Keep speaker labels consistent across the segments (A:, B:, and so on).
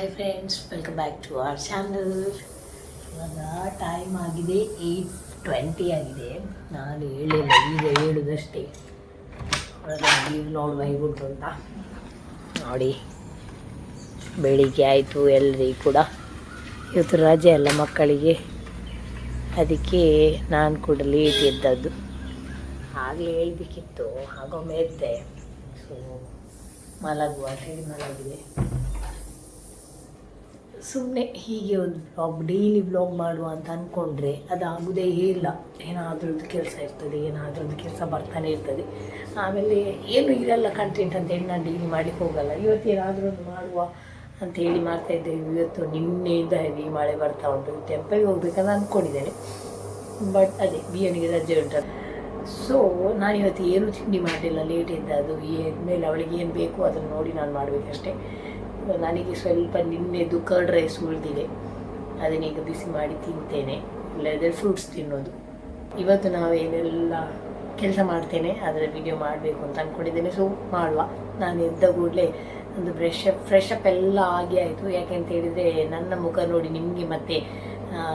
A: Hi friends, welcome back to our channel. ಇವಾಗ time ಆಗಿದೆ 8:20 ಆಗಿದೆ. ನಾನು ಹೇಳಿಲ್ಲ, ಈಗ ಹೇಳುದಷ್ಟೇ. ನೀವು ನೋಡುವ ಹೇಗುಂಟು ಅಂತ ನೋಡಿ. ಬೆಳಿಗ್ಗೆ ಆಯಿತು, ಎಲ್ಲರಿಗೂ ಕೂಡ ಇವತ್ತು ರಜೆ ಅಲ್ಲ ಮಕ್ಕಳಿಗೆ, ಅದಕ್ಕೆ ನಾನು ಕೂಡ ಲೇಟ್ ಎದ್ದದ್ದು. ಆಗಲೇ ಹೇಳ್ಬೇಕಿತ್ತು, ಆಗೊಮ್ಮೆ ಎದ್ದೆ. ಸೊ ಮಲಗುವ ಹೇಳಿ ಮಲಗಿದೆ. ಸುಮ್ಮನೆ ಹೀಗೆ ಒಂದು ಡೈಲಿ ವ್ಲಾಗ್ ಮಾಡುವ ಅಂತ ಅಂದ್ಕೊಂಡ್ರೆ ಅದಾಗೋದೇ ಇಲ್ಲ. ಏನಾದ್ರದ್ದು ಕೆಲಸ ಇರ್ತದೆ, ಏನಾದ್ರದ್ದು ಕೆಲಸ ಬರ್ತಾನೆ ಇರ್ತದೆ. ಆಮೇಲೆ ಏನು ಇರಲ್ಲ ಕಂಟೆಂಟ್ ಅಂತೇಳಿ ನಾನು ಡೈಲಿ ಮಾಡಲಿಕ್ಕೆ ಹೋಗಲ್ಲ. ಇವತ್ತು ಏನಾದರೂ ಒಂದು ಮಾಡುವ ಅಂಥೇಳಿ ಮಾಡ್ತಾಯಿದ್ದೇವೆ. ಇವತ್ತು ನಿನ್ನೆಯಿಂದ ಹೆವಿ ಮಳೆ ಬರ್ತಾ ಉಂಟು. ಟೆಂಪಲ್ಗೆ ಹೋಗ್ಬೇಕಂತ ಅಂದ್ಕೊಂಡಿದ್ದೇನೆ, ಬಟ್ ಅದೇ ಬಿಯನಿಗೆ ರಜೆ ಉಂಟು. ಸೊ ನಾನು ಇವತ್ತು ಏನು ತಿಂಡಿ ಮಾಡಲಿಲ್ಲ, ಲೇಟ್ ಇದ್ದದ್ದು. ಮೇಲೆ ಅವಳಿಗೆ ಏನು ಬೇಕು ಅದನ್ನು ನೋಡಿ ನಾನು ಮಾಡಬೇಕಷ್ಟೇ. ನನಗೆ ಸ್ವಲ್ಪ ನಿನ್ನೆದು ಕರ್ಡ್ ರೈಸ್ ಉಳಿದಿದೆ, ಅದನ್ನೀಗ ಬಿಸಿ ಮಾಡಿ ತಿಂತೇನೆ. ಇಲ್ಲದ್ರೆ ಫ್ರೂಟ್ಸ್ ತಿನ್ನೋದು. ಇವತ್ತು ನಾವೇನೆಲ್ಲ ಕೆಲಸ ಮಾಡ್ತೇನೆ ಅದರ ವಿಡಿಯೋ ಮಾಡಬೇಕು ಅಂತ ಅಂದ್ಕೊಂಡಿದ್ದೇನೆ. ಸೊ ಮಾಡುವ. ನಾನು ಎದ್ದ ಕೂಡಲೇ ಒಂದು ಫ್ರೆಶ್ ಅಪ್ ಎಲ್ಲ ಆಗಿ ಆಯಿತು. ಯಾಕೆಂತ ಹೇಳಿದರೆ ನನ್ನ ಮುಖ ನೋಡಿ ನಿಮಗೆ ಮತ್ತೆ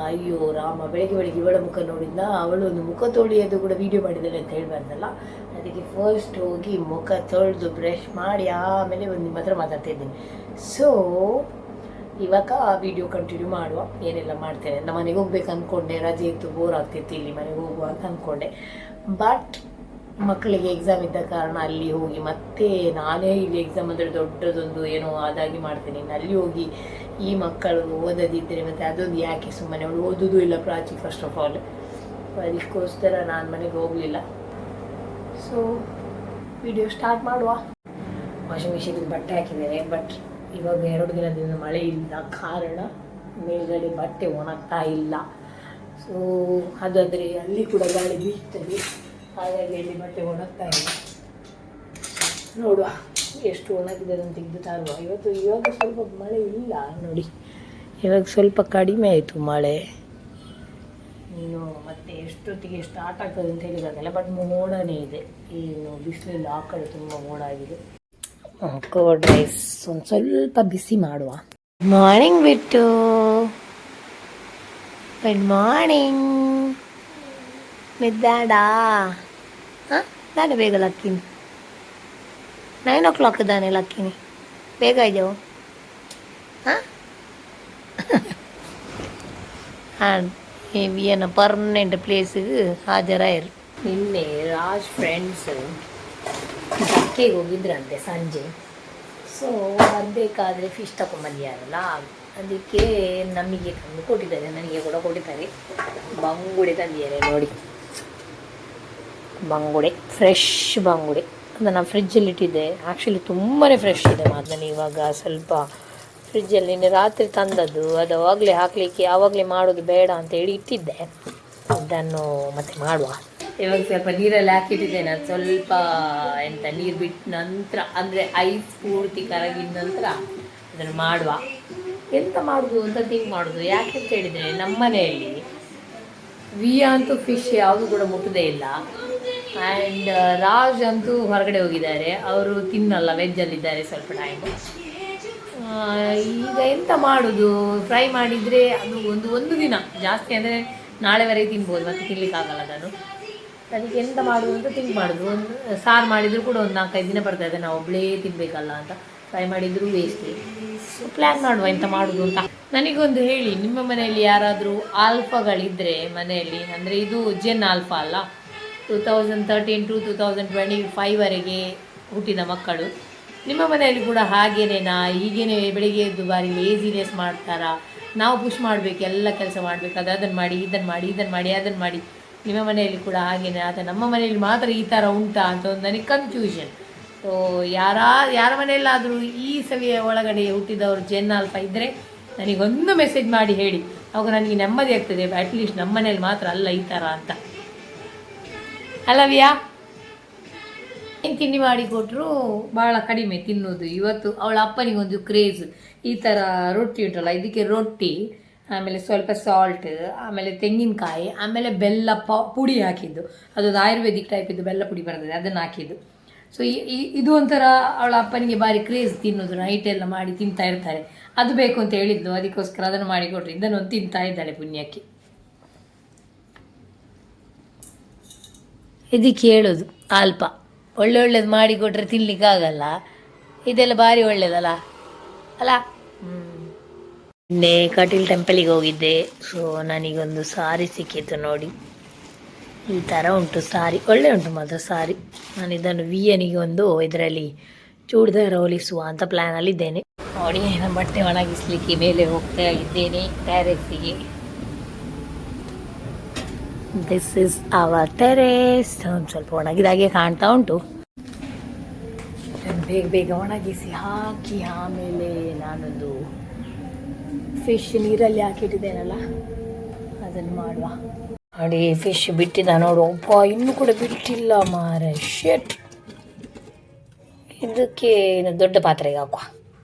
A: ಅಯ್ಯೋ ರಾಮ, ಬೆಳಗ್ಗೆ ಇವಳ ಮುಖ ನೋಡಿದ್ನ, ಅವಳು ಒಂದು ಮುಖ ತೊಳೆಯೋದು ಕೂಡ ವೀಡಿಯೋ ಮಾಡಿದ್ದಾಳೆ ಅಂತ ಹೇಳ್ಬಾರ್ದಲ್ಲ. ಅದಕ್ಕೆ ಫಸ್ಟ್ ಹೋಗಿ ಮುಖ ತೊಳೆದು ಬ್ರಷ್ ಮಾಡಿ ಆಮೇಲೆ ಒಂದು ನಿಮ್ಮ ಹತ್ರ ಮಾತಾಡ್ತಾ ಇದ್ದೀನಿ. ಸೊ ಇವಾಗ ವಿಡಿಯೋ ಕಂಟಿನ್ಯೂ ಮಾಡುವ. ಏನೆಲ್ಲ ಮಾಡ್ತೇನೆ. ನಮ್ಮ ಮನೆಗೆ ಹೋಗ್ಬೇಕು ಅಂದ್ಕೊಂಡೆ, ರಜೆ ಇತ್ತು, ಬೋರ್ ಆಗ್ತಿತ್ತು, ಇಲ್ಲಿ ಮನೆಗೆ ಹೋಗುವ ಅಂತ ಅಂದ್ಕೊಂಡೆ. ಬಟ್ ಮಕ್ಕಳಿಗೆ ಎಕ್ಸಾಮ್ ಇದ್ದ ಕಾರಣ ಅಲ್ಲಿ ಹೋಗಿ ಮತ್ತೆ ನಾನೇ ಇಲ್ಲಿ ಎಕ್ಸಾಮ್ ಅಂದರೆ ದೊಡ್ಡದೊಂದು ಏನೋ ಆದಾಗಿ ಮಾಡ್ತೇನೆ. ಇನ್ನು ಅಲ್ಲಿ ಹೋಗಿ ಈ ಮಕ್ಕಳು ಓದದಿದ್ದರೆ ಮತ್ತು ಅದೊಂದು ಯಾಕೆ ಸುಮ್ಮನೆ, ಅವಳು ಓದೋದು ಇಲ್ಲ ಪ್ರಾಚಿ ಫಸ್ಟ್ ಆಫ್ ಆಲ್. ಅದಕ್ಕೋಸ್ಕರ ನಾನು ಮನೆಗೆ ಹೋಗಲಿಲ್ಲ. ಸೊ ವಿಡಿಯೋ ಸ್ಟಾರ್ಟ್ ಮಾಡುವ. ವಾಷಿಂಗ್ ಮಿಷಿನಿಗೆ ಬಟ್ಟೆ ಹಾಕಿದ್ದೇನೆ, ಬಟ್ ಇವಾಗ 2 ದಿನದಿಂದ ಮಳೆ ಇಲ್ಲ ಕಾರಣ ಮೇಲ್ಗಡೆ ಬಟ್ಟೆ ಒಣಗ್ತಾ ಇಲ್ಲ. ಸೊ ಅದಾದರೆ ಅಲ್ಲಿ ಕೂಡ ಗಾಳಿ ಬೀಳ್ತದೆ, ಹಾಗಾಗಿ ಅಲ್ಲಿ ಬಟ್ಟೆ ಒಣಗ್ತಾ ಇಲ್ಲ. ನೋಡುವ ಎಷ್ಟು ಒಣಗಿದೆ ಅಂತ ತೆಗೆದು ತರುವ. ಇವಾಗ ಸ್ವಲ್ಪ ಮಳೆ ಇಲ್ಲ ನೋಡಿ, ಇವಾಗ ಸ್ವಲ್ಪ ಕಡಿಮೆ ಆಯಿತು ಮಳೆ. ಇನ್ನು ಮತ್ತೆ ಎಷ್ಟೊತ್ತಿಗೆ ಸ್ಟಾರ್ಟ್ ಆಗ್ತದೆ ಅಂತ ಹೇಳಿದಾಗಲ್ಲ, ಬಟ್ ಮೋಡನೇ ಇದೆ. ಏನು ಬಿಸಿಲಿಲ್ಲ, ಆ ಕಡೆ ತುಂಬ ಮೋಡ ಆಗಿದೆ. ಕರ್ಡ್ ರೈಸ್ ಒಂದು ಸ್ವಲ್ಪ ಬಿಸಿ ಮಾಡುವ. ಮಾರ್ನಿಂಗ್ ಬಿಟ್ಟು ಗುಡ್ ಮಾರ್ನಿಂಗ್ ಮಿದ್ದಾಡಾ. ಹಾಂ ದಾಡ ಬೇಗ ಲಕ್ಕಿನಿ, 9 o'clock ತಾನೆ ಲಕ್ಕಿನಿ, ಬೇಗ ಇದ್ದೆವು. ಹಾಂ ಹಾಂ ಏನು ಪರ್ಮನೆಂಟ್ ಪ್ಲೇಸಿಗೆ ಹಾಜರಾಯಿರು. ನಿನ್ನೆ ರಾಜ್ ಫ್ರೆಂಡ್ಸ್ ಧಕ್ಕೆಗೆ ಹೋಗಿದ್ರಂತೆ ಸಂಜೆ. ಸೊ ಬರಬೇಕಾದ್ರೆ ಫಿಶ್ ತಗೊಂಬಂದಿಯಾರಲ್ಲ, ಅದಕ್ಕೆ ನಮಗೆ ತಂದು ಕೊಟ್ಟಿದ್ದಾರೆ, ನನಗೆ ಕೂಡ ಕೊಟ್ಟಿದ್ದಾರೆ. ಬಂಗುಡೆ ತಂದಿದ್ದಾರೆ ನೋಡಿ, ಬಂಗುಡೆ, ಫ್ರೆಶ್ ಬಂಗುಡೆ. ಅದನ್ನು ಫ್ರಿಜ್ಜಲ್ಲಿ ಇಟ್ಟಿದ್ದೆ. ಆ್ಯಕ್ಚುಲಿ ತುಂಬಾ ಫ್ರೆಶ್ ಇದೆ ಮಾತ್ರ. ನಾನು ಇವಾಗ ಸ್ವಲ್ಪ ಫ್ರಿಜ್ಜಲ್ಲಿ ನಿನ್ನೆ ರಾತ್ರಿ ತಂದದ್ದು, ಅದು ಅವಾಗಲೇ ಹಾಕಲಿಕ್ಕೆ ಆವಾಗಲೇ ಮಾಡೋದು ಬೇಡ ಅಂತೇಳಿ ಇಟ್ಟಿದ್ದೆ. ಇದನ್ನು ಮತ್ತೆ ಮಾಡುವ. ಇವಾಗ ಸ್ವಲ್ಪ ನೀರಲ್ಲಿ ಹಾಕಿಟ್ಟಿದ್ದೇನೆ. ಅದು ಸ್ವಲ್ಪ ನೀರು ಬಿಟ್ಟ ನಂತರ, ಅಂದರೆ ಐಸ್ ಪೂರ್ತಿ ಕರಗಿದ ನಂತರ ಅದನ್ನು ಮಾಡುವ. ಎಂತ ಮಾಡೋದು ಅಂತ ಥಿಂಕ್ ಮಾಡೋದು. ಯಾಕೆಂತ ಹೇಳಿದರೆ ನಮ್ಮ ಮನೆಯಲ್ಲಿ ವಿಯಾ ಅಂತೂ ಫಿಶ್ ಯಾವುದು ಕೂಡ ಮುಟ್ಟದೇ ಇಲ್ಲ. ಆ್ಯಂಡ್ ರಾಜ್ ಅಂತೂ ಹೊರಗಡೆ ಹೋಗಿದ್ದಾರೆ, ಅವರು ತಿನ್ನಲ್ಲ, ವೆಜ್ಜಲ್ಲಿದ್ದಾರೆ ಸ್ವಲ್ಪ ಟೈಮು. ಈಗ ಎಂತ ಮಾಡೋದು, ಫ್ರೈ ಮಾಡಿದರೆ ಅದು ಒಂದು ದಿನ ಜಾಸ್ತಿ, ಅಂದರೆ ನಾಳೆವರೆಗೆ ತಿನ್ಬೋದು, ಮತ್ತು ತಿನ್ನಲಿಕ್ಕಾಗಲ್ಲ ನಾನು. ಅದಕ್ಕೆ ಎಂತ ಮಾಡೋದು ಅಂತ ಥಿಂಕ್ ಮಾಡೋದು. ಒಂದು ಸಾರು ಮಾಡಿದರೂ ಕೂಡ ಒಂದು 4-5 ದಿನ ಬರ್ತದೆ, ನಾವು ಒಬ್ಬಳೇ ತಿನ್ನಬೇಕಲ್ಲ ಅಂತ. ಫ್ರೈ ಮಾಡಿದರೂ ವೇಸ್ಟೇ. ಸೊ ಪ್ಲ್ಯಾನ್ ಮಾಡುವ ಎಂತ ಮಾಡೋದು ಅಂತ. ನನಗೊಂದು ಹೇಳಿ, ನಿಮ್ಮ ಮನೆಯಲ್ಲಿ ಯಾರಾದರೂ ಆಲ್ಫಾಗಳಿದ್ದರೆ ಮನೆಯಲ್ಲಿ, ಅಂದರೆ ಇದು ಜೆನ್ ಆಲ್ಫಾ ಅಲ್ಲ, 2013 to 2025ವರೆಗೆ ಹುಟ್ಟಿದ ಮಕ್ಕಳು, ನಿಮ್ಮ ಮನೆಯಲ್ಲಿ ಕೂಡ ಹಾಗೇನೇನಾ, ಹೀಗೇನೆ ಬೆಳಿಗ್ಗೆ ಎದ್ದು ಬಾರಿ ಲೇಜಿನೆಸ್ ಮಾಡ್ತಾರಾ, ನಾವು ಪುಷ್ ಮಾಡಬೇಕು, ಎಲ್ಲ ಕೆಲಸ ಮಾಡಬೇಕು, ಅದನ್ನು ಮಾಡಿ, ಇದನ್ನು ಮಾಡಿ, ಅದನ್ನು ಮಾಡಿ, ನಿಮ್ಮ ಮನೆಯಲ್ಲಿ ಕೂಡ ಹಾಗೇನೆ ಅಥವಾ ನಮ್ಮ ಮನೆಯಲ್ಲಿ ಮಾತ್ರ ಈ ಥರ ಉಂಟಾ ಅಂತ ಒಂದು ನನಗೆ ಕನ್ಫ್ಯೂಷನ್. ಸೊ ಯಾರ ಮನೆಯಲ್ಲಾದರೂ ಈ ಸವಿಯ ಒಳಗಡೆ ಹುಟ್ಟಿದವರು ಜೆನ್ ಆಲ್ಫಾ ಇದ್ದರೆ ನನಗೊಂದು ಮೆಸೇಜ್ ಮಾಡಿ ಹೇಳಿ, ಅವಾಗ ನನಗೆ ನೆಮ್ಮದಿ ಆಗ್ತದೆ. ಅಟ್ಲೀಸ್ಟ್ ನಮ್ಮ ಮನೇಲಿ ಮಾತ್ರ ಅಲ್ಲ ಈ ಥರ ಅಂತ. ಅಲ್ಲವ್ಯಾ? ಏನು ತಿಂಡಿ ಮಾಡಿಕೊಟ್ರು ಭಾಳ ಕಡಿಮೆ ತಿನ್ನೋದು. ಇವತ್ತು ಅವಳ ಅಪ್ಪನಿಗೊಂದು ಕ್ರೇಜ್, ಈ ಥರ ರೊಟ್ಟಿ ಉಂಟಲ್ಲ, ಇದಕ್ಕೆ ರೊಟ್ಟಿ, ಆಮೇಲೆ ಸ್ವಲ್ಪ ಸಾಲ್ಟ್, ಆಮೇಲೆ ತೆಂಗಿನಕಾಯಿ, ಆಮೇಲೆ ಬೆಲ್ಲ ಪುಡಿ ಹಾಕಿದ್ದು. ಅದೊಂದು ಆಯುರ್ವೇದಿಕ್ ಟೈಪಿದ್ದು ಬೆಲ್ಲ ಪುಡಿ ಬರ್ತದೆ, ಅದನ್ನು ಹಾಕಿದ್ದು. ಸೊ ಇದು ಒಂಥರ ಅವಳ ಅಪ್ಪನಿಗೆ ಭಾರಿ ಕ್ರೇಜ್ ತಿನ್ನೋದು, ನೈಟ್ ಎಲ್ಲ ಮಾಡಿ ತಿಂತಾ ಇರ್ತಾರೆ. ಅದು ಬೇಕು ಅಂತ ಹೇಳಿದ್ದು, ಅದಕ್ಕೋಸ್ಕರ ಅದನ್ನು ಮಾಡಿಕೊಟ್ರಿ. ಇದನ್ನು ತಿಂತಾ ಇದ್ದಾಳೆ ಪುಣ್ಯಕ್ಕೆ. ಇದಕ್ಕೆ ಹೇಳೋದು ಅಲ್ಪ ಒಳ್ಳೊಳ್ಳೇದು ಮಾಡಿಕೊಟ್ರೆ ತಿನ್ಲಿಕ್ಕಾಗಲ್ಲ, ಇದೆಲ್ಲ ಭಾರಿ ಒಳ್ಳೇದಲ್ಲ ಅಲ್ಲ. ನಿನ್ನೆ ಕಟೀಲ್ ಟೆಂಪಲಿಗೆ ಹೋಗಿದ್ದೆ. ಸೊ ನನಗೊಂದು ಸಾರಿ ಸಿಕ್ಕಿತ್ತು ನೋಡಿ, ಈ ಥರ ಉಂಟು ಸಾರಿ, ಒಳ್ಳೆ ಉಂಟು ಮಾತ್ರ ಸಾರಿ. ನಾನು ಇದನ್ನು ವಿಯನಿಗೆ ಒಂದು ಇದರಲ್ಲಿ ಚೂಡಿದಾರ ಹೊಲಿಸುವ ಅಂತ ಪ್ಲ್ಯಾನಲ್ಲಿದ್ದೇನೆ ನೋಡಿ. ನನ್ನ ಬಟ್ಟೆ ಒಣಗಿಸ್ಲಿಕ್ಕೆ ಮೇಲೆ ಹೋಗ್ತಾ ಇದ್ದೇನೆ ಟೆರೆಸ್ಸಿಗೆ. This is our terrace. ಒಂದು ಸ್ವಲ್ಪ ಒಣಗಿದಾಗೆ ಕಾಣ್ತಾ ಉಂಟು. ಬೇಗ ಬೇಗ ಒಣಗಿಸಿ ಹಾಕಿ ಆಮೇಲೆ ನಾನೊಂದು ಫಿಶ್ ನೀರಲ್ಲಿ ಹಾಕಿಟ್ಟಿದ್ದೇನಲ್ಲ ಅದನ್ನು ಮಾಡುವ ನೋಡಿ. ಫಿಶ್ ಬಿಟ್ಟಿದ್ದ ನೋಡು, ಒಬ್ಬ ಇನ್ನೂ ಕೂಡ ಬಿಟ್ಟಿಲ್ಲ ಮಾರ. ಶೆಟ್, ಇದಕ್ಕೆ ದೊಡ್ಡ ಪಾತ್ರೆಗೆ ಹಾಕುವ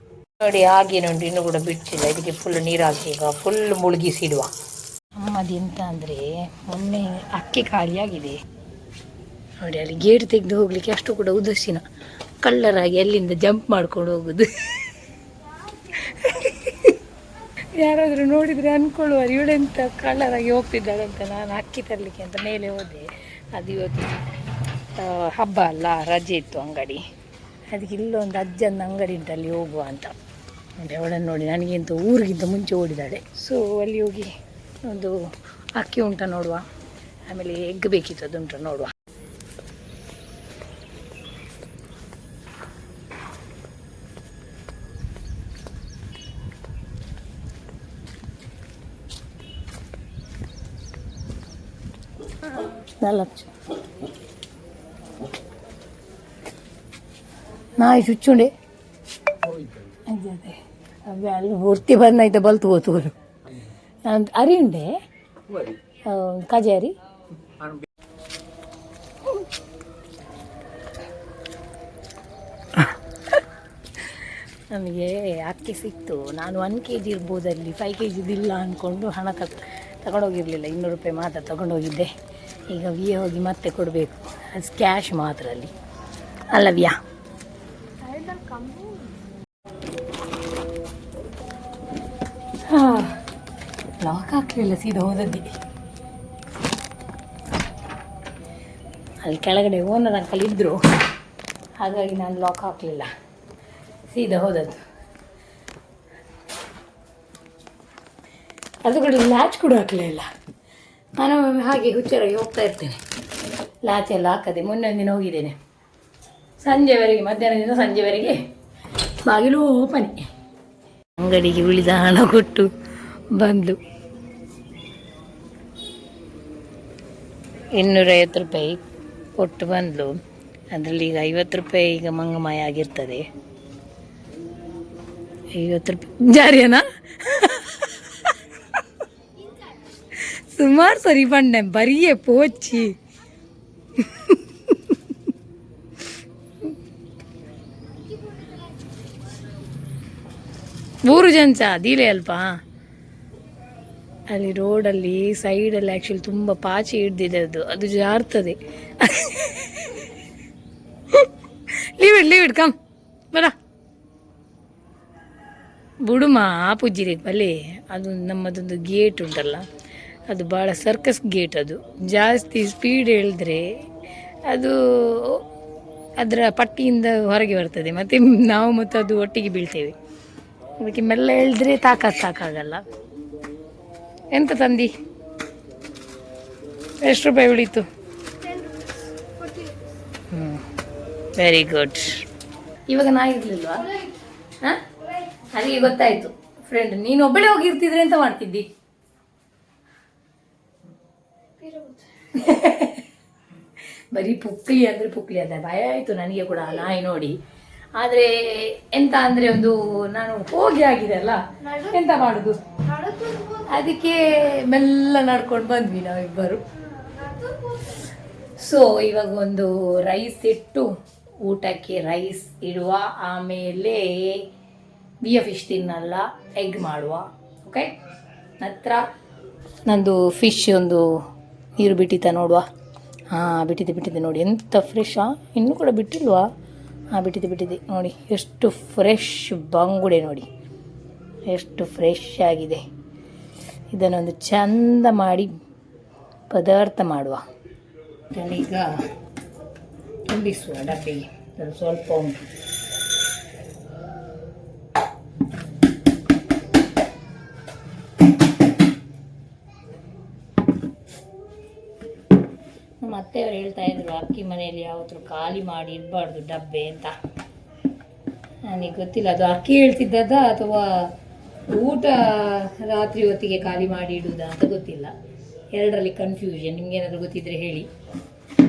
A: ನೋಡಿ. ಹಾಗೇನುಂಟು, ಇನ್ನೂ ಕೂಡ ಬಿಟ್ಟಿಲ್ಲ. ಇದಕ್ಕೆ ಫುಲ್ ನೀರು ಹಾಕಿ ಈಗ ಫುಲ್ ಮುಳುಗಿಸಿಡುವ. ಅಮ್ಮದೆಂತ ಅಂದರೆ ಮೊನ್ನೆ ಅಕ್ಕಿ ಖಾಲಿಯಾಗಿದೆ ನೋಡಿ. ಅಲ್ಲಿ ಗೇಟ್ ತೆಗೆದು ಹೋಗ್ಲಿಕ್ಕೆ ಅಷ್ಟು ಕೂಡ ಉದಾಸೀನ, ಕಳ್ಳರಾಗಿ ಅಲ್ಲಿಂದ ಜಂಪ್ ಮಾಡ್ಕೊಂಡು ಹೋಗುದು. ಯಾರಾದರೂ ನೋಡಿದರೆ ಅಂದ್ಕೊಳ್ಳುವರು ಇವಳೆಂತ ಕಳ್ಳರಾಗಿ ಹೋಗ್ತಿದ್ದಾಳಂತ. ನಾನು ಅಕ್ಕಿ ತರಲಿಕ್ಕೆ ಅಂತ ಮೇಲೆ ಹೋದೆ. ಅದು ಇವತ್ತು ಹಬ್ಬ ಅಲ್ಲ, ರಜೆ ಇತ್ತು ಅಂಗಡಿ. ಅದಕ್ಕೆ ಇಲ್ಲೊಂದು ಅಜ್ಜನ ಅಂಗಡಿ ಉಂಟು, ಅಲ್ಲಿ ಹೋಗುವ ಅಂತ ನೋಡಿ. ಅವಳನ್ನು ನೋಡಿ ನನಗಿಂತ ಊರಿಗಿಂತ ಮುಂಚೆ ಓಡಿದಾಳೆ. ಸೊ ಅಲ್ಲಿ ಹೋಗಿ ಒಂದು ಅಕ್ಕಿ ಉಂಟ ನೋಡುವ, ಆಮೇಲೆ ಎಗ್ ಬೇಕಿತ್ತು ಅದು ಉಂಟ ನೋಡುವ. ನಾಯಿ ಚುಚ್ಚುಂಡೆ ಅದೇ ಅದೇ ಅಲ್ಲಿ ಹೊರ್ತಿ ಬಂದಾಯ್ತು ಬಲ್ತು ಹೋತುವರು ಅರಿ ಉಂಡೆ ಕಜೆ ಅರಿ. ನಮಗೆ ಅಕ್ಕಿ ಸಿಕ್ತು. ನಾನು 1 kg ಇರ್ಬೋದಲ್ಲಿ 5 kg ಇಲ್ಲ ಅಂದ್ಕೊಂಡು ಹಣ ತಗೊಂಡೋಗಿರಲಿಲ್ಲ. 200 ರೂಪಾಯಿ ಮಾತ್ರ ತಗೊಂಡೋಗಿದ್ದೆ. ಈಗ ವಿಯ ಹೋಗಿ ಮತ್ತೆ ಕೊಡಬೇಕು, ಅದು ಕ್ಯಾಶ್ ಮಾತ್ರ ಅಲ್ಲಿ ಅಲ್ಲ ವಿಯಾ. ಹಾಂ, ಲಾಕ್ ಹಾಕಲಿಲ್ಲ, ಸೀದಾ ಹೋದದ್ದೆ. ಅಲ್ಲಿ ಕೆಳಗಡೆ ಓನರ್ ಅಂಕಲ್ ಇದ್ದರು, ಹಾಗಾಗಿ ನಾನು ಲಾಕ್ ಹಾಕಲಿಲ್ಲ, ಸೀದಾ ಹೋದದ್ದು. ಅದು ಕೂಡ ಲ್ಯಾಚ್ ಕೂಡ ಹಾಕಲಿಲ್ಲ. ನಾನು ಹಾಗೆ ಹುಚ್ಚರಾಗಿ ಹೋಗ್ತಾ ಇರ್ತೇನೆ, ಲ್ಯಾಚ್ ಎಲ್ಲ ಹಾಕದೆ. ಮೊನ್ನೆ ಒಂದಿನ ಹೋಗಿದ್ದೇನೆ, ಸಂಜೆವರೆಗೆ, ಮಧ್ಯಾಹ್ನದಿಂದ ಸಂಜೆವರೆಗೆ ಬಾಗಿಲು ಓಪನೆ. ಅಂಗಡಿಗೆ ಉಳಿದ ಹಣ ಕೊಟ್ಟು ಬಂದು 250 ರೂಪಾಯಿ ಕೊಟ್ಟು ಬಂದು. ಅದರಲ್ಲಿ ಈಗ 50 ರೂಪಾಯಿ ಈಗ ಮಂಗಮಾಯ ಆಗಿರ್ತದೆ. 50 ರೂಪಾಯಿ ಜಾರಿಯನಾ ಸುಮಾರು ಸರಿ ಬಂಡೆ ಬರಿಯೇ ಪೋಚಿ. ಮೂರು ಜಂಚ ದೀಲೆ ಅಲ್ಪ. ಅಲ್ಲಿ ರೋಡಲ್ಲಿ ಸೈಡಲ್ಲಿ ಆ್ಯಕ್ಚುಲಿ ತುಂಬ ಪಾಚಿ ಹಿಡ್ದಿದೆ, ಅದು ಜಾರ್ತದೆ. ಲೀವ್ ಇಡ್ ಕಮ್ ಬರ ಬುಡುಮ ಪುಜ್ಜಿರಿ ಬಲೆ. ಅದು ನಮ್ಮದೊಂದು ಗೇಟ್ ಉಂಟಲ್ಲ, ಅದು ಭಾಳ ಸರ್ಕಸ್ ಗೇಟ್. ಅದು ಜಾಸ್ತಿ ಸ್ಪೀಡ್ ಹೇಳಿದ್ರೆ ಅದು ಅದರ ಪಟ್ಟಿಯಿಂದ ಹೊರಗೆ ಬರ್ತದೆ, ಮತ್ತು ನಾವು ಮತ್ತು ಅದು ಒಟ್ಟಿಗೆ ಬೀಳ್ತೇವೆ. ಅದಕ್ಕೆ ಮೆಲ್ಲ ಹೇಳಿದ್ರೆ ಸಾಕಾಗಲ್ಲ. ಎಂತ ತಂದಿ? ಎಷ್ಟು ರೂಪಾಯಿ ಉಳೀತು? Very good. ಇವಾಗ ನಾ ಇರಲಿಲ್ವಾ? ಹಾಂ, ನನಗೆ ಗೊತ್ತಾಯಿತು ಫ್ರೆಂಡ್, ನೀನು ಒಬ್ಬಳೇ ಹೋಗಿರ್ತಿದ್ರೆ ಎಂತ ಮಾಡ್ತಿದ್ದಿ? ಬರೀ ಪುಕ್ಲಿ ಅಂದರೆ ಪುಕ್ಲಿ ಅದ. ಭಯ ಆಯಿತು ನನಗೆ ಕೂಡ ನಾಯಿ ನೋಡಿ. ಆದರೆ ಎಂತ ಅಂದರೆ ಒಂದು ನಾನು ಹೋಗಿ ಆಗಿದೆ ಅಲ್ಲ, ಎಂತ ಮಾಡೋದು, ಅದಕ್ಕೆ ಮೆಲ್ಲ ನಡ್ಕೊಂಡು ಬಂದ್ವಿ ನಾವಿಬ್ಬರು. ಸೊ ಇವಾಗ ಒಂದು ರೈಸ್ ಇಟ್ಟು, ಊಟಕ್ಕೆ ರೈಸ್ ಇಡುವ, ಆಮೇಲೆ ಬಿಯ ಫಿಶ್ ತಿನ್ನಲ್ಲ, ಎಗ್ ಮಾಡುವ. ಓಕೆ, ನಂತರ ನಂದು ಫಿಶ್ ಒಂದು ನೀರು ಬಿಟ್ಟಿತ್ತ ನೋಡುವ. ಹಾಂ, ಬಿಟ್ಟಿದ್ದೆ ನೋಡಿ. ಎಂತ ಫ್ರೆಶಾ, ಇನ್ನೂ ಕೂಡ ಬಿಟ್ಟಿಲ್ವಾ? ಬಿಟ್ಟಿದೆ ನೋಡಿ, ಎಷ್ಟು ಫ್ರೆಶ್ ಬಂಗುಡೆ ನೋಡಿ, ಎಷ್ಟು ಫ್ರೆಶ್ ಆಗಿದೆ. ಇದನ್ನೊಂದು ಚಂದ ಮಾಡಿ ಪದಾರ್ಥ ಮಾಡುವ. ಈಗ ತುಂಬಿಸುವ ಡಬ್ಬಿಗೆ. ಅದು ಸ್ವಲ್ಪ ಉಂಟು. ಅತ್ತೆಯವರು ಹೇಳ್ತಾ ಇದ್ರು, ಅಕ್ಕಿ ಮನೆಯಲ್ಲಿ ಯಾವತ್ತೂ ಖಾಲಿ ಮಾಡಿ ಇರಬಾರ್ದು ಡಬ್ಬೆ ಅಂತ. ನನಗೆ ಗೊತ್ತಿಲ್ಲ ಅದು ಅಕ್ಕಿ ಹೇಳ್ತಿದ್ದದ ಅಥವಾ ಊಟ ರಾತ್ರಿ ಹೊತ್ತಿಗೆ ಖಾಲಿ ಮಾಡಿ ಇಡುವುದಾ ಅಂತ ಗೊತ್ತಿಲ್ಲ. ಎರಡರಲ್ಲಿ ಕನ್ಫ್ಯೂಷನ್. ನಿಮ್ಗೇನಾದರೂ ಗೊತ್ತಿದ್ರೆ ಹೇಳಿ.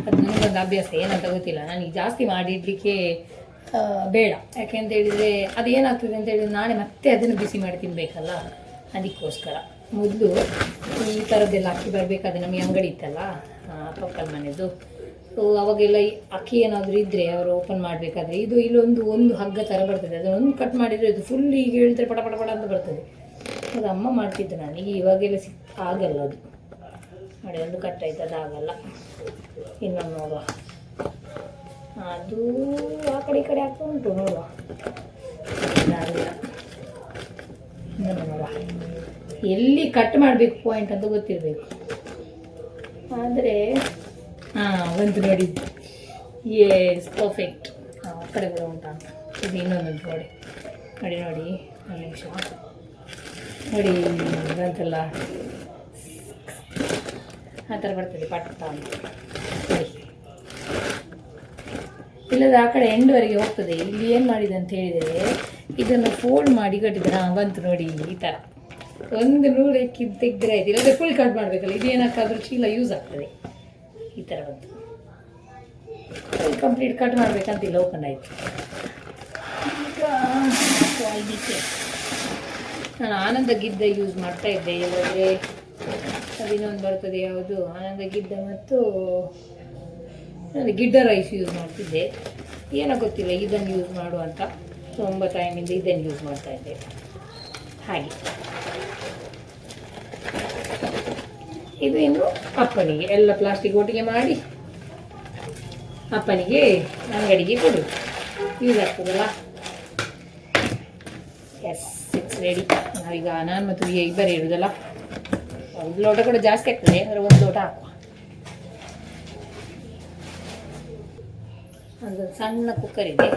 A: ಅದು ನನಗೊಂದು ಅಭ್ಯಾಸ, ಏನಂತ ಗೊತ್ತಿಲ್ಲ. ನನಗೆ ಜಾಸ್ತಿ ಮಾಡಿ ಇಡಲಿಕ್ಕೆ ಬೇಡ. ಯಾಕೆಂತ ಹೇಳಿದರೆ ಅದೇನಾಗ್ತದೆ ಅಂತ ಹೇಳಿದ್ರೆ ನಾಳೆ ಮತ್ತೆ ಅದನ್ನು ಬಿಸಿ ಮಾಡಿ ತಿನ್ನಬೇಕಲ್ಲ, ಅದಕ್ಕೋಸ್ಕರ ಮೊದಲು ಈ ಥರದ್ದೆಲ್ಲ ಅಕ್ಕಿ ಬರಬೇಕಾದ್ರೆ ನಮಗೆ ಅಂಗಡಿ ಇತ್ತಲ್ಲ ಪಕ್ಕದ ಮನೆಯದು. ಸೊ ಅವಾಗೆಲ್ಲ ಅಕ್ಕಿ ಏನಾದರೂ ಇದ್ದರೆ ಅವರು ಓಪನ್ ಮಾಡಬೇಕಾದ್ರೆ ಇಲ್ಲೊಂದು ಹಗ್ಗ ಥರ ಬರ್ತದೆ, ಅದನ್ನೊಂದು ಕಟ್ ಮಾಡಿದರೆ ಇದು ಫುಲ್ ಈಗ ಹೇಳ್ತಾರೆ ಪಟ ಪಟ ಪಟ ಅಂತ ಬರ್ತದೆ. ಅದು ಅಮ್ಮ ಮಾಡ್ತಿದ್ದೆ. ನನಗೆ ಇವಾಗೆಲ್ಲ ಆಗಲ್ಲ ಅದು. ನೋಡಿ ಒಂದು ಕಟ್ ಆಯ್ತು, ಅದಾಗಲ್ಲ. ಇನ್ನೊಂದು ನೋಡುವ, ಅದು ಆ ಕಡೆ ಈ ಕಡೆ ಆಗ್ತಾ ಉಂಟು, ನೋಡುವ. ಇದಾಗಲ್ಲ. ಇನ್ನೊಂದು ನೋಡುವ, ಎಲ್ಲಿ ಕಟ್ ಮಾಡಬೇಕು ಪಾಯಿಂಟ್ ಅಂತ ಗೊತ್ತಿರಬೇಕು. ಆದರೆ ಬಂತು ನೋಡಿ, ಎಸ್ ಪರ್ಫೆಕ್ಟ್. ಆ ಕಡೆ ಕೂಡ ಉಂಟಾ ಅಂತ. ಇದು ಇನ್ನೊಂದು ನೋಡಿ ನೋಡಿ ನೋಡಿ ಒಂದು ನಿಮಿಷ ನೋಡಿ, ಬಂತಲ್ಲ, ಆ ಥರ ಬರ್ತದೆ ಪಟ್ಟ ಅಂತ. ಇಲ್ಲದ ಆ ಕಡೆ ಎಂಡ್ವರೆಗೆ ಹೋಗ್ತದೆ. ಇಲ್ಲಿ ಏನು ಮಾಡಿದೆ ಅಂತ ಹೇಳಿದರೆ ಇದನ್ನು ಫೋಲ್ಡ್ ಮಾಡಿ ಕಟ್ಟಿದ್ರೆ ಬಂತು ನೋಡಿ ಈ ಥರ. ಒಂದು ನೂರು ತೆಗ್ದ್ರೆ ಆಯ್ತು, ಇಲ್ಲದೆ ಫುಲ್ ಕಟ್ ಮಾಡಬೇಕಲ್ಲ. ಇದೇನಕ್ಕಾದ್ರೂ ಚೀಲ ಯೂಸ್ ಆಗ್ತದೆ. ಈ ಥರ ಬಂತು. ಫುಲ್ ಕಂಪ್ಲೀಟ್ ಕಟ್ ಮಾಡಬೇಕಂತಿಲ್ಲ, ಓಪನ್ ಆಯಿತು. ಈಗ ಇದಕ್ಕೆ ನಾನು ಆನಂದ ಗಿದ್ದ ಯೂಸ್ ಮಾಡ್ತಾ ಇದ್ದೆ. ಇಲ್ಲದ್ರೆ ಅದಿನ್ನೊಂದು ಬರ್ತದೆ, ಯಾವುದು ಆನಂದ ಗಿದ್ದ ಮತ್ತು ಗಿಡ್ಡ ರೈಸ್ ಯೂಸ್ ಮಾಡ್ತಿದ್ದೆ. ಏನೋ ಗೊತ್ತಿಲ್ಲ ಇದನ್ನು ಯೂಸ್ ಮಾಡುವಂತ. ತುಂಬ ಟೈಮಿಂದ ಇದನ್ನು ಯೂಸ್ ಮಾಡ್ತಾ ಇದ್ದೆ. ಹಾಗೆ ಇದು ಇನ್ನು ಅಪ್ಪನಿಗೆ ಎಲ್ಲ ಪ್ಲಾಸ್ಟಿಕ್ ಒಟ್ಟಿಗೆ ಮಾಡಿ ಅಪ್ಪನಿಗೆ ಅಂಗಡಿಗೆ ಕೊಡು, ಯೂಸ್ ಆಗ್ತದಲ್ಲ. Yes, it's ready. ನಾವೀಗ ನಾನು ಮತ್ತು ಇಬ್ಬರೇ ಇರೋದಲ್ಲ, ಒಂದು ಲೋಟ ಕೂಡ ಜಾಸ್ತಿ ಆಗ್ತದೆ, ಅಂದರೆ ಒಂದು ಲೋಟ ಹಾಕುವ. ಒಂದು ಸಣ್ಣ ಕುಕ್ಕರ್ ಇದೆ,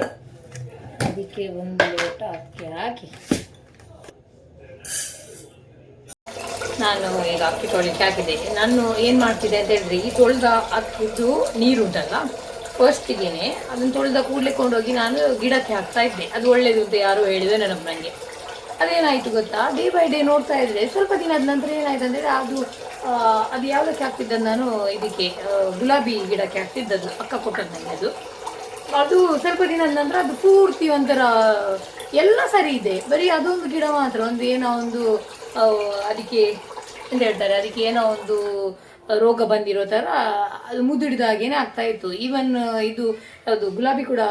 A: ಅದಕ್ಕೆ ಒಂದು ಲೋಟ ಅಕ್ಕಿ ಹಾಕಿ ನಾನು ಈಗ ಅಕ್ಕಿ ತೊಳಿಲಿಕ್ಕೆ ಹಾಕಿದೆ. ನಾನು ಏನು ಮಾಡ್ತಿದ್ದೆ ಅಂತ ಹೇಳಿದ್ರೆ, ಈ ತೊಳೆದ ಅಕ್ಕಿದ್ದು ನೀರುಂಟಲ್ಲ, ಫಸ್ಟಿಗೆ ಅದನ್ನು ತೊಳೆದ ಕೂಡಲೇ ಕೊಂಡೋಗಿ ನಾನು ಗಿಡಕ್ಕೆ ಹಾಕ್ತಾ ಇದ್ದೆ. ಅದು ಒಳ್ಳೇದು ಅಂತ ಯಾರು ಹೇಳಿದೆ ನೆನಪು ನನಗೆ. ಅದೇನಾಯಿತು ಗೊತ್ತಾ, ಡೇ ಬೈ ಡೇ ನೋಡ್ತಾ ಇದ್ದೆ. ಸ್ವಲ್ಪ ದಿನದ ನಂತರ ಏನಾಯ್ತು ಅಂದರೆ ಅದು ಯಾವುದಕ್ಕೆ ಹಾಕ್ತಿದ್ದದ್ದು, ನಾನು ಇದಕ್ಕೆ ಗುಲಾಬಿ ಗಿಡಕ್ಕೆ ಹಾಕ್ತಿದ್ದದ್ದು, ಅಕ್ಕ ಕೊಟ್ಟದ್ದು ನನಗೆ. ಅದು ಸ್ವಲ್ಪ ದಿನದ ನಂತರ ಅದು ಪೂರ್ತಿ ಒಂಥರ ಎಲ್ಲ ಸರಿ ಇದೆ, ಬರೀ ಅದೊಂದು ಗಿಡ ಮಾತ್ರ ಒಂದು ಏನೋ ಒಂದು ಅದಕ್ಕೆ ಎಂತ ಹೇಳ್ತಾರೆ, ಅದಕ್ಕೆ ಏನೋ ಒಂದು ರೋಗ ಬಂದಿರೋ ಥರ ಅದು ಮುದುಡಿದಾಗೇನೆ ಆಗ್ತಾಯಿತ್ತು. ಈವನ್ ಇದು ಅದು ಗುಲಾಬಿ ಕೂಡ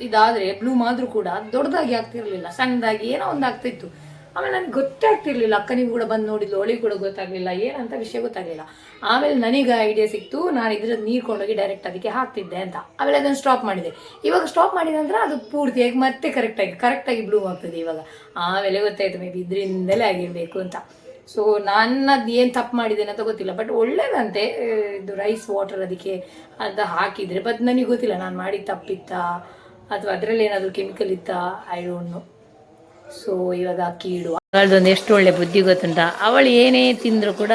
A: ಇದಾದರೆ ಬ್ಲೂಮ್ ಆದರೂ ಕೂಡ ದೊಡ್ಡದಾಗಿ ಆಗ್ತಿರ್ಲಿಲ್ಲ, ಸಣ್ಣದಾಗಿ ಏನೋ ಒಂದು ಆಗ್ತಿತ್ತು. ಆಮೇಲೆ ನನಗೆ ಗೊತ್ತಾಗ್ತಿರ್ಲಿಲ್ಲ. ಅಕ್ಕನಿಗೂ ಕೂಡ ಬಂದು ನೋಡಿದ್ಲು, ಅವಳಿಗೆ ಕೂಡ ಗೊತ್ತಾಗಲಿಲ್ಲ, ಏನಂತ ವಿಷಯ ಗೊತ್ತಾಗಲಿಲ್ಲ. ಆಮೇಲೆ ನನಗೆ ಐಡಿಯಾ ಸಿಕ್ತು, ನಾನು ಇದ್ರದ್ದು ನೀರು ಕೊಂಡೋಗಿ ಡೈರೆಕ್ಟ್ ಅದಕ್ಕೆ ಹಾಕ್ತಿದ್ದೆ ಅಂತ. ಆಮೇಲೆ ಅದನ್ನು ಸ್ಟಾಪ್ ಮಾಡಿದೆ. ಇವಾಗ ಸ್ಟಾಪ್ ಮಾಡಿದ ನಂತರ ಅದು ಪೂರ್ತಿಯಾಗಿ ಮತ್ತೆ ಕರೆಕ್ಟಾಗಿ ಬ್ಲೂಮ್ ಆಗ್ತದೆ ಇವಾಗ. ಆಮೇಲೆ ಗೊತ್ತಾಯಿತು, ಮೇ ಬಿ ಇದರಿಂದಲೇ ಆಗಿರಬೇಕು ಅಂತ. ಸೊ ನನ್ನದು ಏನು ತಪ್ಪು ಮಾಡಿದ್ದೇನೆ ಅಂತ ಗೊತ್ತಿಲ್ಲ, ಬಟ್ ಒಳ್ಳೇದಂತೆ ಇದು ರೈಸ್ ವಾಟರ್ ಅದಕ್ಕೆ ಅದು ಹಾಕಿದರೆ. ಬಟ್ ನನಗೆ ಗೊತ್ತಿಲ್ಲ ನಾನು ಮಾಡಿ ತಪ್ಪಿತ್ತಾ ಅಥವಾ ಅದರಲ್ಲಿ ಏನಾದರೂ ಕೆಮಿಕಲ್ ಇತ್ತಾ, ಐ ಡೋಂಟ್ ನೋ. ಸೊ ಇವಾಗ ಅಕ್ಕಿ ಇಡುವ. ಅವಳದೊಂದು ಎಷ್ಟು ಒಳ್ಳೆ ಬುದ್ಧಿ ಗೊತ್ತುಂಟ, ಅವಳು ಏನೇ ತಿಂದರೂ ಕೂಡ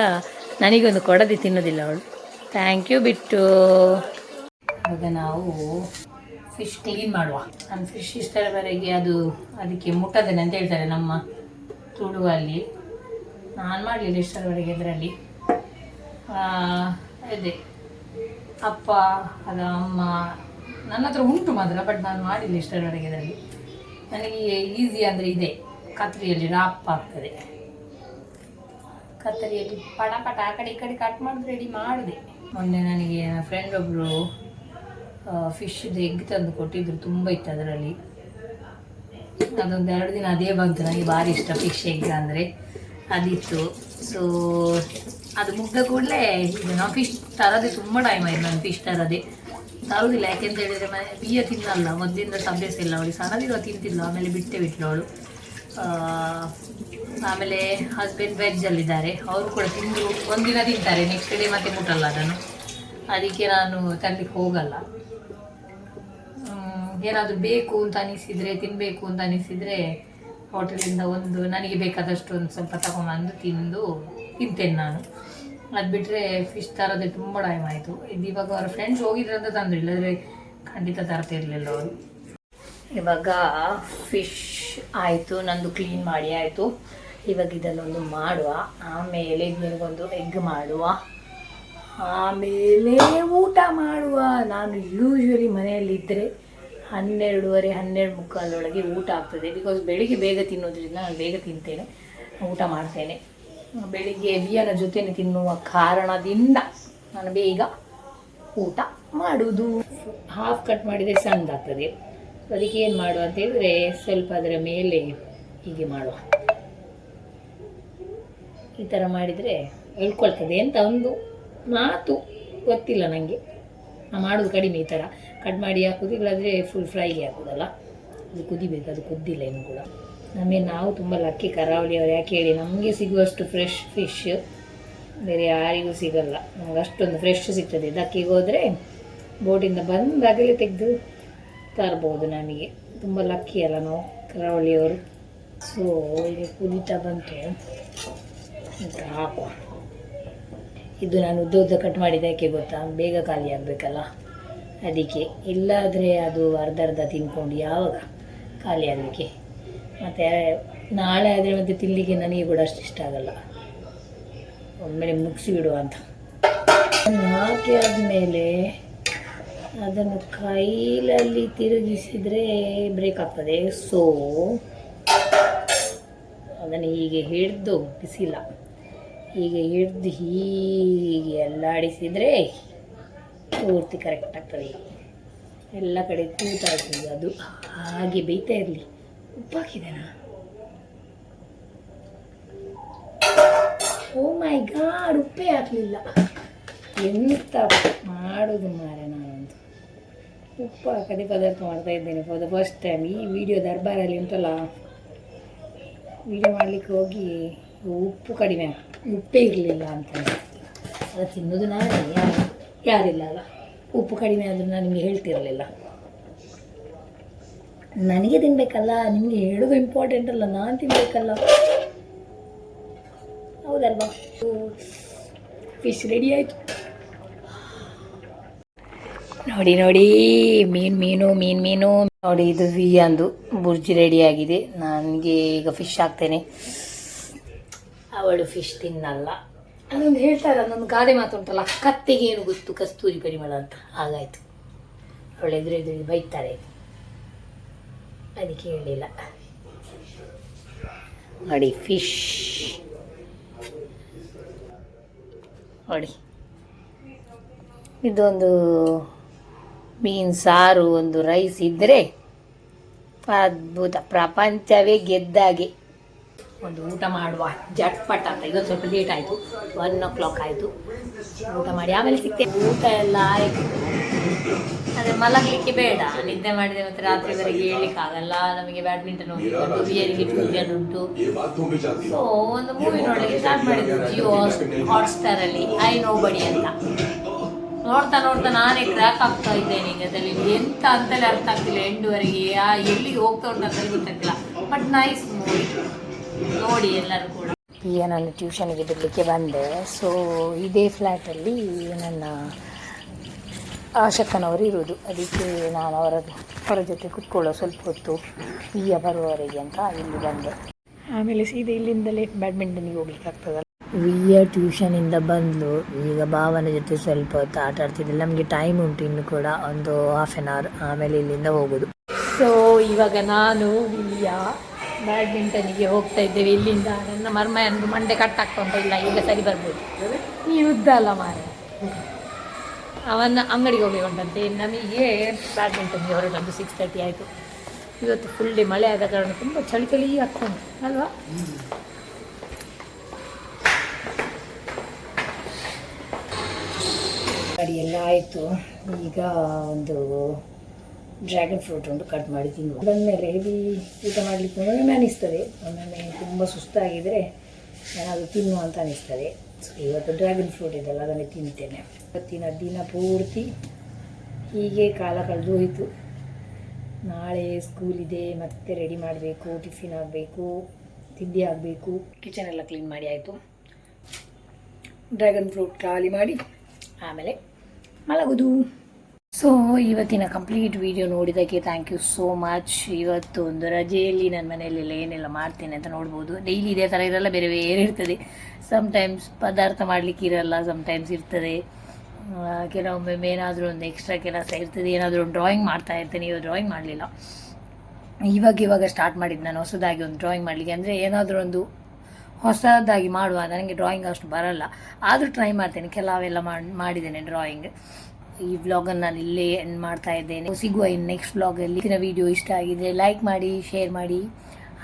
A: ನನಗೊಂದು ಕೊಡದೆ ತಿನ್ನೋದಿಲ್ಲ ಅವಳು. ಥ್ಯಾಂಕ್ ಯು ಬಿಟ್ಟು. ಇವಾಗ ನಾವು ಫಿಶ್ ಕ್ಲೀನ್ ಮಾಡುವ. ನಾನು ಫಿಶ್ ಇಷ್ಟರವರೆಗೆ ಅದಕ್ಕೆ ಮುಟ್ಟದೇನೆ ಅಂತ ಹೇಳ್ತಾರೆ ನಮ್ಮ ತುಳುವಲ್ಲಿ. ನಾನು ಮಾಡಲಿಲ್ಲ ಇಷ್ಟರವರೆಗೆ. ಅದರಲ್ಲಿ ಅದೇ ಅಪ್ಪ ಅದ ಅಮ್ಮ ನನ್ನ ಹತ್ರ ಉಂಟು ಮಾತ್ರ, ಬಟ್ ನಾನು ಮಾಡಿಲ್ಲ ಇಷ್ಟರವರೆಗೆ. ಅದರಲ್ಲಿ ನನಗೆ ಈಸಿ ಅಂದರೆ ಇದೆ, ಕತ್ತರಿಯಲ್ಲಿ ರಾಪ್ ಆಗ್ತದೆ. ಕತ್ತರಿಯಲ್ಲಿ ಪಟ ಪಟ ಆ ಕಡೆ ಈ ಕಡೆ ಕಟ್ ಮಾಡಿದ್ರೆ ರೆಡಿ ಮಾಡಿದೆ. ಮೊನ್ನೆ ನನಗೆ ನನ್ನ ಫ್ರೆಂಡ್ ಒಬ್ಬರು ಫಿಶ್ದು ಎಗ್ ತಂದು ಕೊಟ್ಟಿದ್ರು, ತುಂಬ ಇತ್ತು ಅದರಲ್ಲಿ. ಅದೊಂದು 2 ದಿನ ಅದೇ ಬಂತು. ನನಗೆ ಭಾರಿ ಇಷ್ಟ ಫಿಶ್ ಎಗ್ ಅಂದರೆ, ಅದಿತ್ತು. ಸೊ ಅದು ಮುಗ್ದ ಕೂಡಲೇ ಇದು ನಾವು ಫಿಶ್ ತರದೆ ತುಂಬ ಟೈಮ್ ಆಯಿತು. ನಾನು ಫಿಶ್ ತರದೆ ಆಗುದಿಲ್ಲ. ಯಾಕೆಂತ ಹೇಳಿದರೆ ಬಿಯ್ಯ ತಿನ್ನಲ್ಲ, ಮೊದಲಿಂದ ಅಭ್ಯಾಸ ಇಲ್ಲ ಅವಳಿಗೆ. ಸಣ್ಣದಿರುವ ತಿಂತಿಲ್ಲ, ಆಮೇಲೆ ಬಿಟ್ಟೆ ಬಿಟ್ಲು ಅವಳು. ಆಮೇಲೆ ಹಸ್ಬೆಂಡ್ ವೆಜ್ಜಲ್ಲಿದ್ದಾರೆ, ಅವರು ಕೂಡ ತಿಂದು ಒಂದಿನ ತಿಂತಾರೆ, ನೆಕ್ಸ್ಟ್ ಡೇ ಮತ್ತೆ ಮುಟ್ಟಲ್ಲ ಅದನ್ನು. ಅದಕ್ಕೆ ನಾನು ತರಲಿಕ್ಕೆ ಹೋಗಲ್ಲ. ಏನಾದರೂ ಬೇಕು ಅಂತ ಅನಿಸಿದರೆ, ತಿನ್ನಬೇಕು ಅಂತ ಅನಿಸಿದರೆ ಹೋಟೆಲಿಂದ ಒಂದು ನನಗೆ ಬೇಕಾದಷ್ಟು ಒಂದು ಸ್ವಲ್ಪ ತಗೊಂಬಂದು ತಿಂತೇನೆ ನಾನು. ಅದು ಬಿಟ್ಟರೆ ಫಿಶ್ ತರದೆ ತುಂಬ ಟೈಮ್ ಆಯಿತು. ಇದು ಇವಾಗ ಅವರ ಫ್ರೆಂಡ್ಸ್ ಹೋಗಿದ್ರೆ ಅಂತ ತಂದರು, ಇಲ್ಲದ್ರೆ ಖಂಡಿತ ತರ್ತಿರ್ಲಿಲ್ಲ ಅವರು. ಇವಾಗ ಫಿಶ್ ಆಯಿತು, ನಂದು ಕ್ಲೀನ್ ಮಾಡಿ ಆಯಿತು. ಇವಾಗ ಇದನ್ನೊಂದು ಮಾಡುವ, ಆಮೇಲೆ ಇದನಿಗೊಂದು ಎಗ್ ಮಾಡುವ, ಆಮೇಲೆ ಊಟ ಮಾಡುವ. ನಾನು ಯೂಶ್ವಲಿ ಮನೆಯಲ್ಲಿದ್ದರೆ 12:30 12:45 ಊಟ ಆಗ್ತದೆ. ಬಿಕಾಸ್ ಬೆಳಿಗ್ಗೆ ಬೇಗ ತಿನ್ನೋದ್ರಿಂದ ನಾನು ಬೇಗ ತಿಂತೇನೆ, ಊಟ ಮಾಡ್ತೇನೆ. ಬೆಳಿಗ್ಗೆ ಬಿಯನ ಜೊತೆನೆ ತಿನ್ನುವ ಕಾರಣದಿಂದ ನಾನು ಬೇಗ ಊಟ ಮಾಡುವುದು. ಹಾಫ್ ಕಟ್ ಮಾಡಿದರೆ ಸಣ್ಣದಾಗ್ತದೆ. ಅದಕ್ಕೆ ಏನು ಮಾಡುವ ಅಂತ ಹೇಳಿದ್ರೆ, ಸ್ವಲ್ಪ ಅದರ ಮೇಲೆ ಹೀಗೆ ಮಾಡುವ. ಈ ಥರ ಮಾಡಿದರೆ ಎಳ್ಕೊಳ್ತದೆ ಅಂತ ಒಂದು ಮಾತು, ಗೊತ್ತಿಲ್ಲ ನನಗೆ. ನಾನು ಮಾಡೋದು ಕಡಿಮೆ, ಈ ಥರ ಕಟ್ ಮಾಡಿ ಹಾಕೋದು, ಇಲ್ಲಾಂದರೆ ಫುಲ್ ಫ್ರೈಗೆ ಹಾಕೋದಲ್ಲ. ಅದು ಕುದಿಬೇಕು, ಅದು ಕುದ್ದಿಲ್ಲ ಇನ್ನು ಕೂಡ. ನಾವು ತುಂಬ ಲಕ್ಕಿ ಕರಾವಳಿಯವರು. ಯಾಕೆ ಹೇಳಿ, ನಮಗೆ ಸಿಗುವಷ್ಟು ಫ್ರೆಶ್ ಫಿಶ್ ಬೇರೆ ಯಾರಿಗೂ ಸಿಗಲ್ಲ. ನಮ್ಗೆ ಅಷ್ಟೊಂದು ಫ್ರೆಶ್ ಸಿಗ್ತದೆ. ದಕ್ಕಿಗೆ ಹೋದರೆ ಬೋಟಿಂದ ಬಂದಾಗಲೇ ತೆಗೆದು ತರ್ಬೋದು. ನಮಗೆ ತುಂಬ ಲಕ್ಕಿ ಅಲ್ಲ ನಾವು ಕರಾವಳಿಯವರು. ಸೊ ಈಗ ಕುದೀತಾ ಬಂತು ಅಂತ ಹಾಕುವ. ಇದು ನಾನು ಉದ್ದ ಕಟ್ ಮಾಡಿದ ಯಾಕೆ ಗೊತ್ತಾ, ಬೇಗ ಖಾಲಿ ಆಗಬೇಕಲ್ಲ ಅದಕ್ಕೆ. ಇಲ್ಲಾದರೆ ಅದು ಅರ್ಧ ತಿನ್ಕೊಂಡು ಯಾವಾಗ ಖಾಲಿ ಆಗಲಿಕ್ಕೆ. ಮತ್ತು ನಾಳೆ ಆದರೆ ಮತ್ತೆ ತಿನ್ನಲಿಕ್ಕೆ ನನಗೆ ಕೂಡ ಅಷ್ಟು ಇಷ್ಟ ಆಗಲ್ಲ. ಒಮ್ಮೆಲೆ ಮುಗಿಸಿ ಬಿಡುವ ಅಂತ ಹಾಕಿ ಆದಮೇಲೆ ಅದನ್ನು ಕೈಲಲ್ಲಿ ತಿರುಗಿಸಿದರೆ ಬ್ರೇಕ್ ಆಗ್ತದೆ. ಸೊ ಅದನ್ನು ಹೀಗೆ ಹಿಡಿದು ಬಿಸಿಲ್ಲ, ಹೀಗೆ ಹಿಡ್ದು ಹೀಗೆ ಎಲ್ಲಾಡಿಸಿದರೆ ಪೂರ್ತಿ ಕರೆಕ್ಟ್ ಆಗ್ತದೆ. ಎಲ್ಲ ಕಡೆ ಕೂತಾಗ್ತದೆ. ಅದು ಹಾಗೆ ಬೇಯ್ತಾ ಇರಲಿ. ಉಪ್ಪು ಹಾಕಿದೆನಾ? ಓ ಮೈ ಗಾಡ್, ಉಪ್ಪೇ ಹಾಕಲಿಲ್ಲ. ಎಂತ ಮಾಡೋದು ಮಾರೆ, ನಾನಂತೂ ಉಪ್ಪು ಹಾಕದೆ ಪದಾರ್ಥ ಮಾಡ್ತಾ ಇದ್ದೇನೆ ಫಾರ್ ದ ಫಸ್ಟ್ ಟೈಮ್. ಈ ವಿಡಿಯೋ ದರ್ಬಾರಲ್ಲಿ ಉಂಟಲ್ಲ, ವಿಡಿಯೋ ಮಾಡಲಿಕ್ಕೆ ಹೋಗಿ ಉಪ್ಪು ಕಡಿಮೆ, ಉಪ್ಪೇ ಇರಲಿಲ್ಲ ಅಂತ. ಅದು ತಿನ್ನೋದು ನಾನೇ, ಯಾರಿಲ್ಲ ಅಲ್ಲ. ಉಪ್ಪು ಕಡಿಮೆ ಆದರೂ ನಾನು ನಿಮಗೆ ಹೇಳ್ತಿರಲಿಲ್ಲ. ನನಗೆ ತಿನ್ನಬೇಕಲ್ಲ, ನಿಮಗೆ ಹೇಳೋದು ಇಂಪಾರ್ಟೆಂಟ್ ಅಲ್ಲ, ನಾನು ತಿನ್ನಬೇಕಲ್ಲ, ಹೌದಲ್ವಾ? ಫಿಶ್ ರೆಡಿ ಆಯಿತು. ನೋಡಿ ಮೀನು ನೋಡಿ, ಇದು ವಿಯಂದು ಬುರ್ಜಿ ರೆಡಿಯಾಗಿದೆ. ನನಗೆ ಈಗ ಫಿಶ್ ಹಾಕ್ತೇನೆ. ಅವಳು ಫಿಶ್ ತಿನ್ನಲ್ಲ. ಅದೊಂದು ಹೇಳ್ತಾರೆ, ಅದೊಂದು ಗಾದೆ ಮಾತುಂಟಲ್ಲ, ಕತ್ತೆಗೆ ಏನು ಗೊತ್ತು ಕಸ್ತೂರಿ ಪರಿಮಳ ಅಂತ. ಹಾಗಾಯಿತು, ಅವಳು ಎದುರು ಬೈತಾರೆ, ಅದಕ್ಕೆ ಹೇಳಿಲ್ಲ. ನೋಡಿ ಫಿಶ್ ನೋಡಿ, ಇದೊಂದು ಮೀನು ಸಾರು, ಒಂದು ರೈಸ್ ಇದ್ದರೆ ಅದ್ಭುತ, ಪ್ರಪಂಚವೇ ಗೆದ್ದಾಗೆ. ಒಂದು ಊಟ ಮಾಡುವ ಜಟ್ಪಟ ಅಂತ. ಇದೊಂದು ಸ್ವಲ್ಪ ಲೇಟ್ ಆಯಿತು, 1 o'clock ಆಯಿತು. ಊಟ ಮಾಡಿ ಆಮೇಲೆ ಸಿಗ್ತೇವೆ. ಊಟ ಎಲ್ಲ ಆಯಿತು, ಆದರೆ ಮಲಗಲಿಕ್ಕೆ ಬೇಡ. ನಿದ್ದೆ ಮಾಡಿದೆ ಮತ್ತು ರಾತ್ರಿವರೆಗೆ ಹೇಳಲಿಕ್ಕಾಗಲ್ಲ. ನಮಗೆ ಬ್ಯಾಡ್ಮಿಂಟನ್ ಉಂಟು, ವಿಯರಿಗೆ ಟ್ಯೂಷನ್ ಉಂಟು. ಸೊ ಒಂದು ಮೂವಿ ನೋಡಲಿಕ್ಕೆ ಸ್ಟಾರ್ಟ್ ಮಾಡಿದ್ದು ಜಿಯೋ ಹಾಟ್ಸ್ಟಾರಲ್ಲಿ, ಐ ನೋ ಬಡಿ ಅಂತ. ನೋಡ್ತಾ ನಾನೇ ಕ್ರ್ಯಾಕ್ ಆಗ್ತಾ ಇದ್ದೇನೆ. ಈಗ ಅದರಲ್ಲಿ ಎಂತ ಅಂತಲೇ ಅರ್ಥ ಆಗ್ತಿಲ್ಲ. ಎಂಡುವರೆಗೆ ಎಲ್ಲಿಗೆ ಹೋಗ್ತಾ ಉಂಟು ಅಂತಲೇ ಗೊತ್ತಾಗ್ತಿಲ್ಲ. ಬಟ್ ನೈಸ್ ಮೂವಿ, ನೋಡಿ ಎಲ್ಲರೂ ಕೂಡ. ಈಗ ನಾನು ಟ್ಯೂಷನ್ಗೆ ಬಿಡಲಿಕ್ಕೆ ಬಂದೆ. ಸೊ ಇದೇ ಫ್ಲ್ಯಾಟಲ್ಲಿ ನನ್ನ ಆಶಕ್ಕನವರು ಇರೋದು. ಅದಕ್ಕೆ ನಾನು ಅವರ ಜೊತೆ ಕೂತ್ಕೊಳ್ಳೋ ಸ್ವಲ್ಪ ಹೊತ್ತು ಈಗ ಬರುವವರೆಗೆ ಅಂತ ಇಲ್ಲಿ ಬಂದೆ. ಆಮೇಲೆ ಸೀದಾ ಇಲ್ಲಿಂದಲೇ ಬ್ಯಾಡ್ಮಿಂಟನ್ಗೆ ಹೋಗ್ಲಿಕ್ಕೆ ಆಗ್ತದಲ್ಲ. ವಿಯ ಟ್ಯೂಷನಿಂದ ಬಂದು ಈಗ ಭಾವನ ಜೊತೆ ಸ್ವಲ್ಪ ಹೊತ್ತು ಆಟ ಆಡ್ತಿದ್ದಿಲ್ಲ. ನಮಗೆ ಟೈಮ್ ಉಂಟು ಇನ್ನು ಕೂಡ, ಒಂದು 1/2 an hour, ಆಮೇಲೆ ಇಲ್ಲಿಂದ ಹೋಗೋದು. ಸೊ ಇವಾಗ ನಾನು ವಿಯ ಬ್ಯಾಡ್ಮಿಂಟನಿಗೆ ಹೋಗ್ತಾ ಇದ್ದೇವೆ. ಇಲ್ಲಿಂದ ನನ್ನ ಮರ್ಮಯಂದು ಮಂಡೆ ಕಟ್ಟಾಗ್ತಾ ಉಂಟು. ಇಲ್ಲ, ಈಗ ಸರಿ ಬರ್ಬೋದು. ನೀ ಯುದ್ಧ ಅಲ್ಲ ಮಾರೆ. ಅವನ ಅಂಗಡಿಗೆ ಹೋಗಿ ಹೊಂಟಂತೆ. ನಮಗೆ ಬ್ಯಾಡ್ಮಿಂಟನ್ಗೆ ಹೊರಟದ್ದು 6:30 ಆಯಿತು. ಇವತ್ತು ಫುಲ್ ಡೇ ಮಳೆ ಆದ ಕಾರಣ ತುಂಬ ಚಳಿ ಆಗ್ತುಂಟು ಅಲ್ವಾ? ಮಾಡಿ ಎಲ್ಲ ಆಯಿತು. ಈಗ ಒಂದು ಡ್ರ್ಯಾಗನ್ ಫ್ರೂಟ್ ಉಂಟು, ಕಟ್ ಮಾಡಿ ತಿನ್ನುವ. ಬಂದಮೇಲೆ ಹೆವಿ ಊಟ ಮಾಡಲಿಕ್ಕೆ ಒಮ್ಮೊಮ್ಮೆ ಅನಿಸ್ತದೆ, ಒಮ್ಮೊಮ್ಮೆ ತುಂಬ ಸುಸ್ತಾಗಿದ್ದರೆ ಏನಾದರೂ ತಿನ್ನುವ ಅಂತ ಅನಿಸ್ತದೆ. ಸೊ ಇವತ್ತು ಡ್ರ್ಯಾಗನ್ ಫ್ರೂಟ್ ಇದೆಲ್ಲ ಅದನ್ನೇ ತಿಂತೇನೆ. ಇವತ್ತಿನ ದಿನ ಪೂರ್ತಿ ಹೀಗೆ ಕಾಲ ಕಳೆದು ಹೋಯಿತು. ನಾಳೆ ಸ್ಕೂಲ್ ಇದೆ, ಮತ್ತೆ ರೆಡಿ ಮಾಡಬೇಕು, ಟಿಫಿನ್ ಆಗಬೇಕು, ತಿಂಡಿ ಆಗಬೇಕು. ಕಿಚನ್ ಎಲ್ಲ ಕ್ಲೀನ್ ಮಾಡಿ ಆಯಿತು. ಡ್ರ್ಯಾಗನ್ ಫ್ರೂಟ್ ಖಾಲಿ ಮಾಡಿ ಆಮೇಲೆ ಮಲಗುದು. ಸೊ ಇವತ್ತಿನ ಕಂಪ್ಲೀಟ್ ವಿಡಿಯೋ ನೋಡಿದ್ದಕ್ಕೆ ಥ್ಯಾಂಕ್ ಯು ಸೋ ಮಚ್. ಇವತ್ತು ಒಂದು ರಜೆಯಲ್ಲಿ ನನ್ನ ಮನೆಯಲ್ಲೆಲ್ಲ ಏನೆಲ್ಲ ಮಾಡ್ತೇನೆ ಅಂತ ನೋಡ್ಬೋದು. ಡೈಲಿ ಇದೇ ಥರ ಇರಲ್ಲ, ಬೇರೆ ಬೇರೆ ಇರ್ತದೆ. ಸಮ್ಟೈಮ್ಸ್ ಪದಾರ್ಥ ಮಾಡಲಿಕ್ಕೆ ಇರಲ್ಲ, ಸಮ್ಟೈಮ್ಸ್ ಇರ್ತದೆ. ಕೆಲವೊಮ್ಮೆ ಏನಾದರೂ ಒಂದು ಎಕ್ಸ್ಟ್ರಾ ಕೆಲಸ ಇರ್ತದೆ, ಏನಾದರೂ ಒಂದು ಡ್ರಾಯಿಂಗ್ ಮಾಡ್ತಾ ಇರ್ತೇನೆ. ಇವಾಗ ಡ್ರಾಯಿಂಗ್ ಮಾಡಲಿಲ್ಲ, ಇವಾಗ ಸ್ಟಾರ್ಟ್ ಮಾಡಿದ್ದು ನಾನು ಹೊಸದಾಗಿ ಒಂದು ಡ್ರಾಯಿಂಗ್ ಮಾಡಲಿಕ್ಕೆ. ಅಂದರೆ ಏನಾದರೂ ಒಂದು ಹೊಸದಾಗಿ ಮಾಡುವ, ನನಗೆ ಡ್ರಾಯಿಂಗ್ ಅಷ್ಟು ಬರಲ್ಲ, ಆದರೂ ಟ್ರೈ ಮಾಡ್ತೇನೆ. ಕೆಲವೆಲ್ಲ ಮಾಡಿದ್ದೇನೆ ಡ್ರಾಯಿಂಗ್. ಈ ವ್ಲಾಗನ್ನು ನಾನು ಇಲ್ಲೇ ಎಂಡ್ ಮಾಡ್ತಾ ಇದ್ದೇನೆ. ಸಿಗುವ ಇನ್ನು ನೆಕ್ಸ್ಟ್ ವ್ಲಾಗಲ್ಲಿ. ಇದನ್ನ ವಿಡಿಯೋ ಇಷ್ಟ ಆಗಿದ್ರೆ ಲೈಕ್ ಮಾಡಿ, ಶೇರ್ ಮಾಡಿ.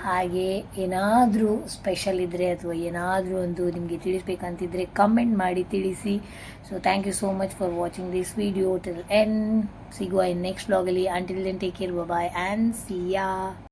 A: ಹಾಗೆ ಏನಾದರೂ ಸ್ಪೆಷಲ್ ಇದ್ದರೆ ಅಥವಾ ಏನಾದರೂ ಒಂದು ನಿಮಗೆ ತಿಳಿಸ್ಬೇಕಂತಿದ್ರೆ ಕಮೆಂಟ್ ಮಾಡಿ ತಿಳಿಸಿ. So thank you so much for watching this video till end. ಸಿಗುವ ಇನ್ ನೆಕ್ಸ್ಟ್ ವ್ಲಾಗಲ್ಲಿ. Until then take care, bye and see yeah.